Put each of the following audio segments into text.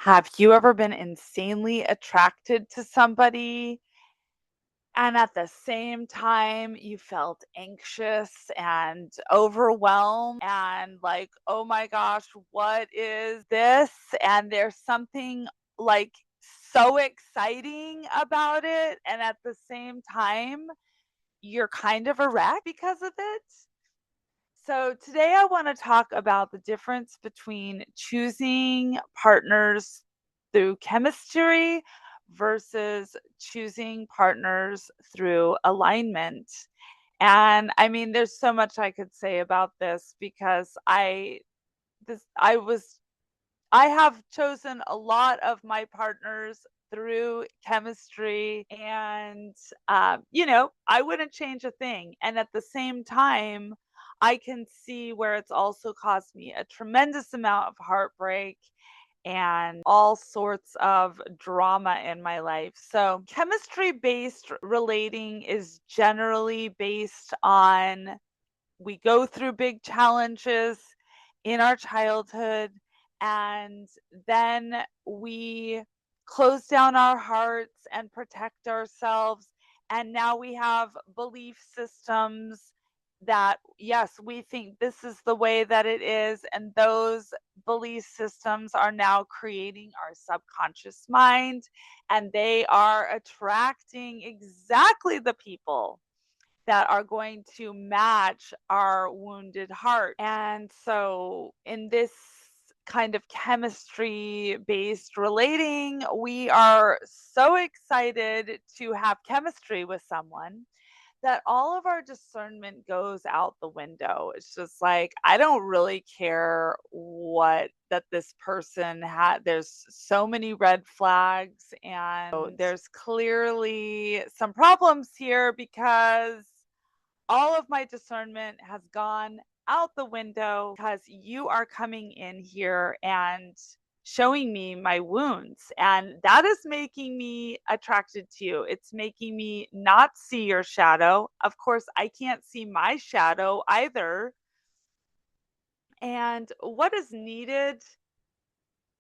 Have you ever been insanely attracted to somebody and at the same time you felt anxious and overwhelmed and like, oh my gosh, what is this? And there's something like so exciting about it. And at the same time, you're kind of a wreck because of it. So, today I want to talk about the difference between choosing partners through chemistry versus choosing partners through alignment. And I mean, there's so much I could say about this because I have chosen a lot of my partners through chemistry, and I wouldn't change a thing. And at the same time, I can see where it's also caused me a tremendous amount of heartbreak and all sorts of drama in my life. So, chemistry based relating is generally based on we go through big challenges in our childhood, and then we close down our hearts and protect ourselves, and now we have belief systems that yes, we think this is the way that it is, and those belief systems are now creating our subconscious mind, and they are attracting exactly the people that are going to match our wounded heart. And so, in this kind of chemistry based relating, we are so excited to have chemistry with someone that all of our discernment goes out the window. It's just like, I don't really care what that this person had. There's so many red flags, and there's clearly some problems here because all of my discernment has gone out the window because you are coming in here and showing me my wounds. And that is making me attracted to you. It's making me not see your shadow. Of course, I can't see my shadow either. And what is needed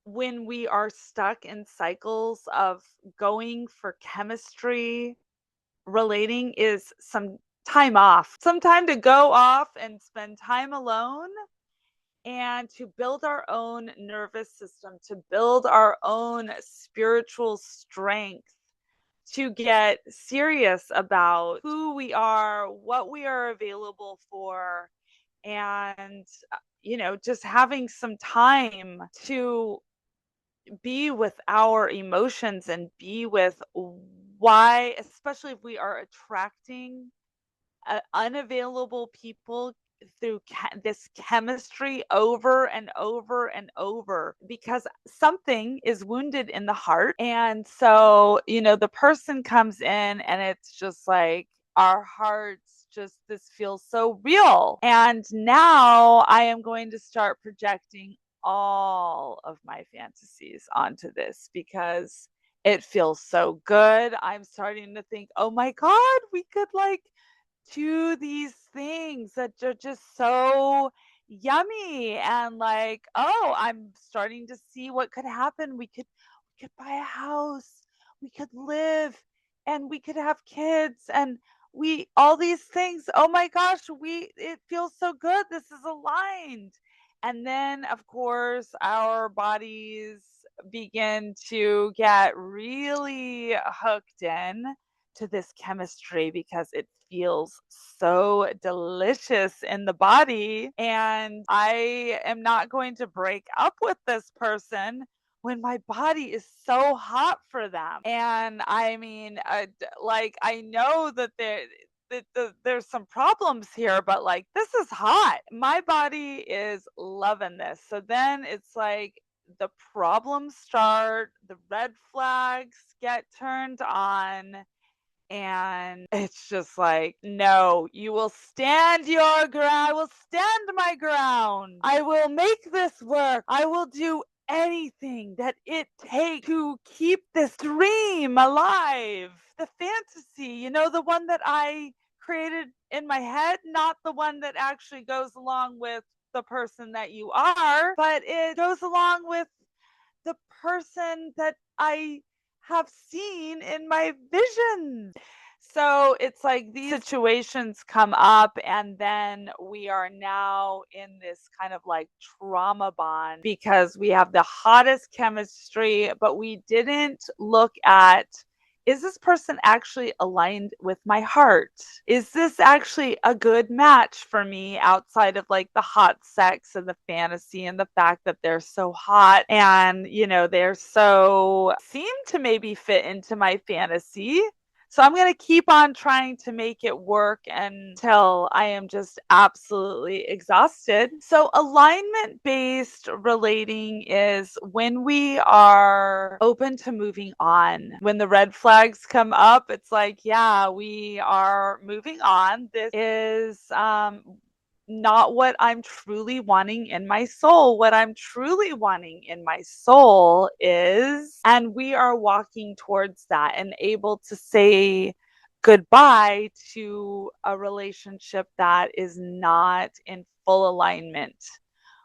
when we are stuck in cycles of going for chemistry relating is some time off, some time to go off and spend time alone and to build our own nervous system, to build our own spiritual strength, to get serious about who we are, what we are available for, and, just having some time to be with our emotions and be with why, especially if we are attracting unavailable people through this chemistry over and over and over because something is wounded in the heart. And so, the person comes in and it's just like our hearts just this feels so real. And now I am going to start projecting all of my fantasies onto this because it feels so good. I'm starting to think, oh my God, we could like to these things that are just so yummy, and like, oh, I'm starting to see what could happen. We could buy a house, we could live, and we could have kids, and we all these things. Oh my gosh, we it feels so good. This is aligned. And then of course our bodies begin to get really hooked in to this chemistry because it feels so delicious in the body. And I am not going to break up with this person when my body is so hot for them. And I mean, like, I know that there's some problems here, but like, this is hot. My body is loving this. So then it's like, the problems start, the red flags get turned on, and it's just like, no, you will stand your ground. I will stand my ground. I will make this work. I will do anything that it takes to keep this dream alive. The fantasy, the one that I created in my head, not the one that actually goes along with the person that you are, but it goes along with the person that I have seen in my vision. So it's like these situations come up, and then we are now in this kind of like trauma bond because we have the hottest chemistry, but we didn't look at, is this person actually aligned with my heart? Is this actually a good match for me outside of like the hot sex and the fantasy and the fact that they're so hot and, they're so seem to maybe fit into my fantasy? So I'm going to keep on trying to make it work until I am just absolutely exhausted. So alignment based relating is when we are open to moving on. When the red flags come up, it's like, yeah, we are moving on. This is not what I'm truly wanting in my soul. What I'm truly wanting in my soul is, and we are walking towards that and able to say goodbye to a relationship that is not in full alignment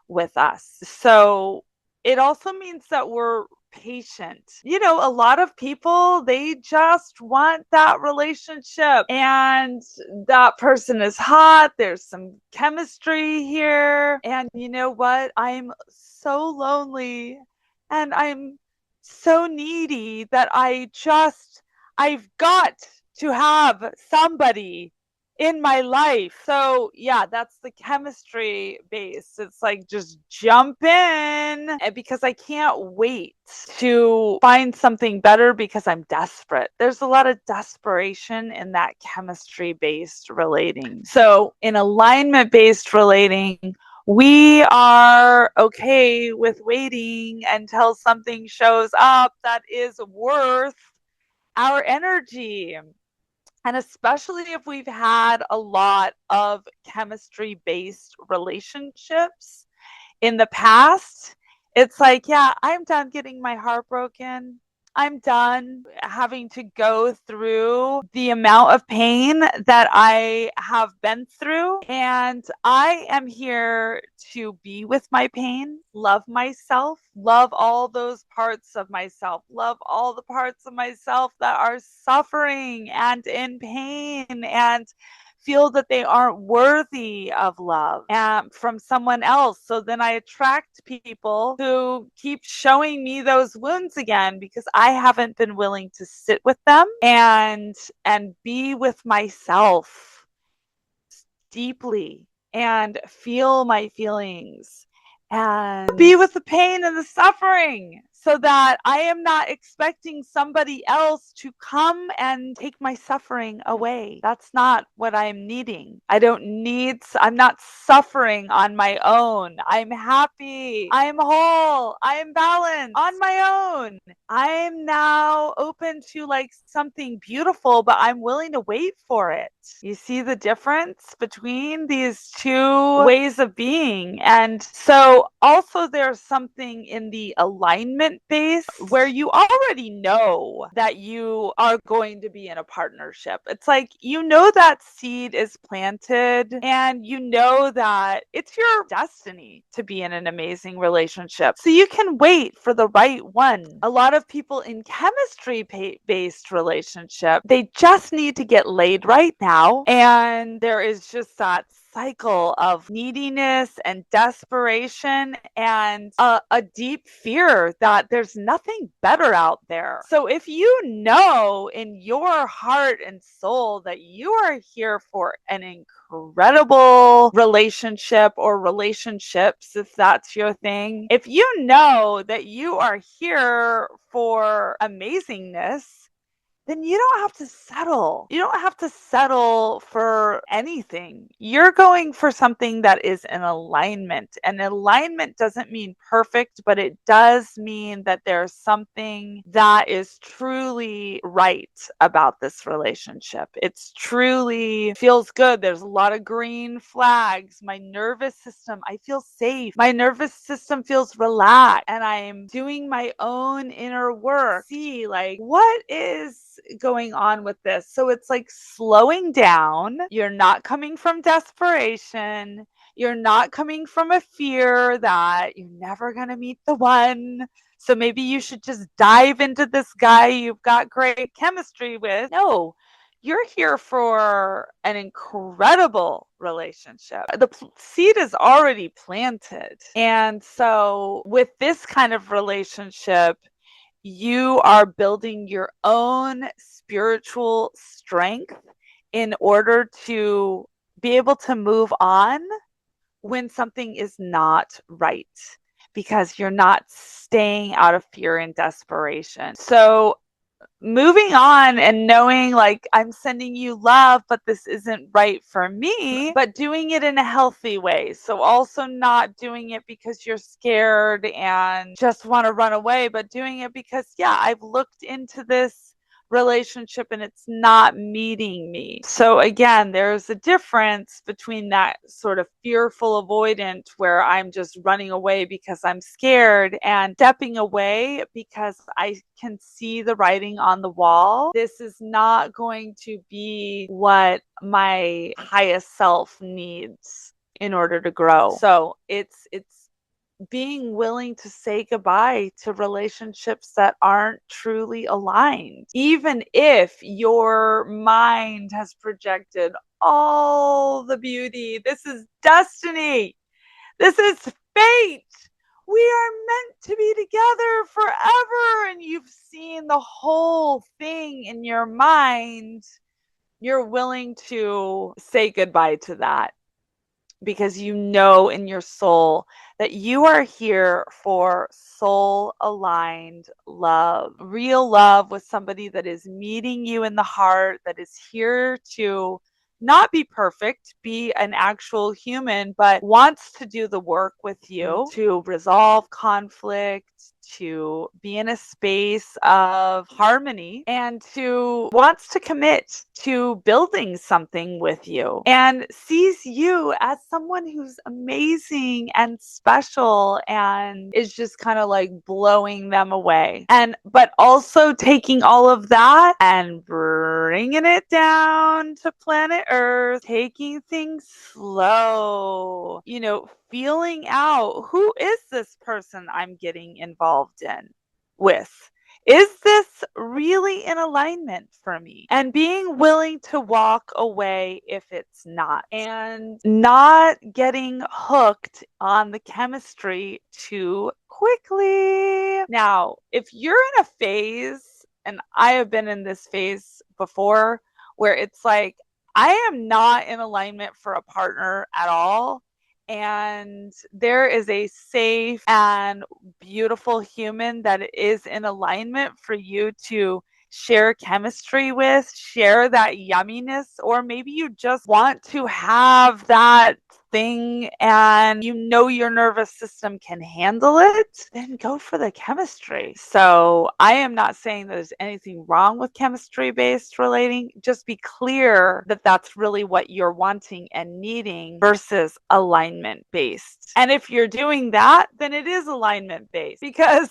with us. So it also means that we're patient. A lot of people, they just want that relationship and that person is hot. There's some chemistry here. And you know what? I'm so lonely and I'm so needy that I've got to have somebody in my life. So yeah, that's the chemistry base. It's like just jump in because I can't wait to find something better because I'm desperate. There's a lot of desperation in that chemistry based relating. So in alignment based relating, we are okay with waiting until something shows up that is worth our energy. And especially if we've had a lot of chemistry based relationships in the past, it's like, yeah, I'm done getting my heart broken. I'm done having to go through the amount of pain that I have been through. And I am here to be with my pain, love myself, love all those parts of myself, love all the parts of myself that are suffering and in pain and feel that they aren't worthy of love from someone else. So then I attract people who keep showing me those wounds again because I haven't been willing to sit with them and be with myself deeply and feel my feelings and be with the pain and the suffering so that I am not expecting somebody else to come and take my suffering away. That's not what I'm needing. I'm not suffering on my own. I'm happy. I'm whole. I'm balanced on my own. I'm now open to like something beautiful, but I'm willing to wait for it. You see the difference between these two ways of being. And so also there's something in the alignment base where you already know that you are going to be in a partnership. It's like, that seed is planted and that it's your destiny to be in an amazing relationship. So you can wait for the right one. A lot of people in chemistry based relationship, they just need to get laid right now. And there is just that cycle of neediness and desperation and a deep fear that there's nothing better out there. So if you know in your heart and soul that you are here for an incredible relationship or relationships, if that's your thing, if you know that you are here for amazingness, then you don't have to settle. You don't have to settle for anything. You're going for something that is in alignment. And alignment doesn't mean perfect, but it does mean that there's something that is truly right about this relationship. It's truly feels good. There's a lot of green flags. My nervous system, I feel safe. My nervous system feels relaxed and I'm doing my own inner work. See, like, what is going on with this? So it's like slowing down. You're not coming from desperation. You're not coming from a fear that you're never going to meet the one. So maybe you should just dive into this guy you've got great chemistry with. No, you're here for an incredible relationship. The seed is already planted. And so, with this kind of relationship, you are building your own spiritual strength in order to be able to move on when something is not right, because you're not staying out of fear and desperation. So moving on and knowing, like, I'm sending you love, but this isn't right for me, but doing it in a healthy way. So also not doing it because you're scared and just want to run away, but doing it because, yeah, I've looked into this relationship and it's not meeting me. So again, there's a difference between that sort of fearful avoidant where I'm just running away because I'm scared, and stepping away because I can see the writing on the wall. This is not going to be what my highest self needs in order to grow. So it's being willing to say goodbye to relationships that aren't truly aligned, even if your mind has projected all the beauty. This is destiny. This is fate. We are meant to be together forever. And you've seen the whole thing in your mind. You're willing to say goodbye to that, because you know in your soul that you are here for soul aligned love, real love with somebody that is meeting you in the heart, that is here to not be perfect, be an actual human, but wants to do the work with you to resolve conflict, to be in a space of harmony, and to wants to commit to building something with you and sees you as someone who's amazing and special and is just kind of like blowing them away. And but also taking all of that and bringing it down to planet Earth, taking things slow, feeling out, who is this person I'm getting involved in with? Is this really in alignment for me? And being willing to walk away if it's not, and not getting hooked on the chemistry too quickly. Now, if you're in a phase, and I have been in this phase before, where it's like, I am not in alignment for a partner at all, and there is a safe and beautiful human that is in alignment for you to share chemistry with, share that yumminess, or maybe you just want to have that thing and your nervous system can handle it, then go for the chemistry. So I am not saying there's anything wrong with chemistry based relating. Just be clear that that's really what you're wanting and needing versus alignment based. And if you're doing that, then it is alignment based, because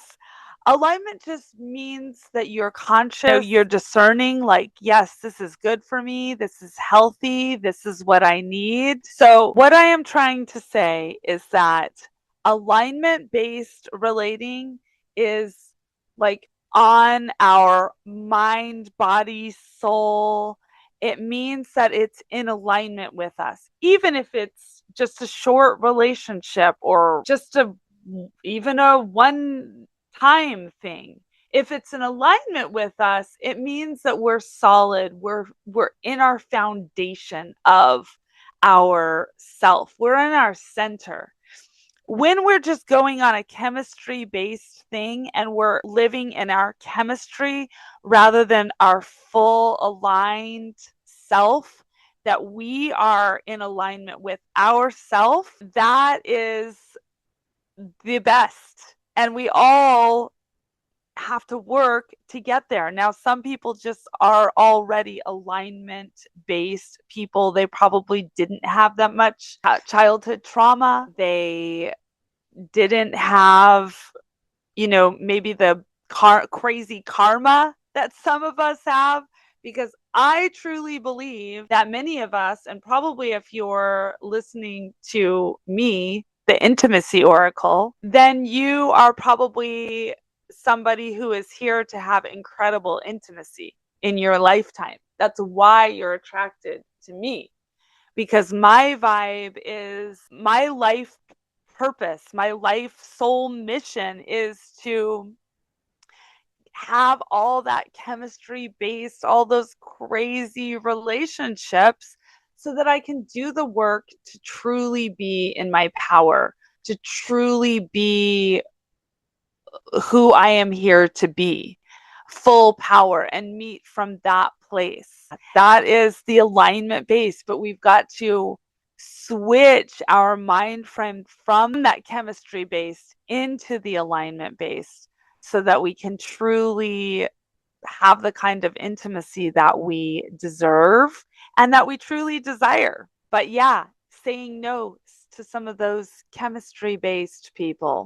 alignment just means that you're conscious, you're discerning, like, yes, this is good for me, this is healthy, this is what I need. So, what I am trying to say is that alignment based relating is like on our mind, body, soul. It means that it's in alignment with us, even if it's just a short relationship or just even a one time thing. If it's in alignment with us, it means that we're solid. We're in our foundation of our self. We're in our center. When we're just going on a chemistry based thing and we're living in our chemistry rather than our full aligned self, that we are in alignment with ourself, that is the best. And we all have to work to get there. Now, some people just are already alignment based people. They probably didn't have that much childhood trauma. They didn't have, maybe the crazy karma that some of us have. Because I truly believe that many of us, and probably if you're listening to me, the intimacy oracle, then you are probably somebody who is here to have incredible intimacy in your lifetime. That's why you're attracted to me, because my vibe is my life purpose, my life soul mission is to have all that chemistry based, all those crazy relationships so that I can do the work to truly be in my power, to truly be who I am here to be, full power, and meet from that place. That is the alignment base, but we've got to switch our mind frame from that chemistry base into the alignment base so that we can truly have the kind of intimacy that we deserve and that we truly desire. But yeah, saying no to some of those chemistry based people.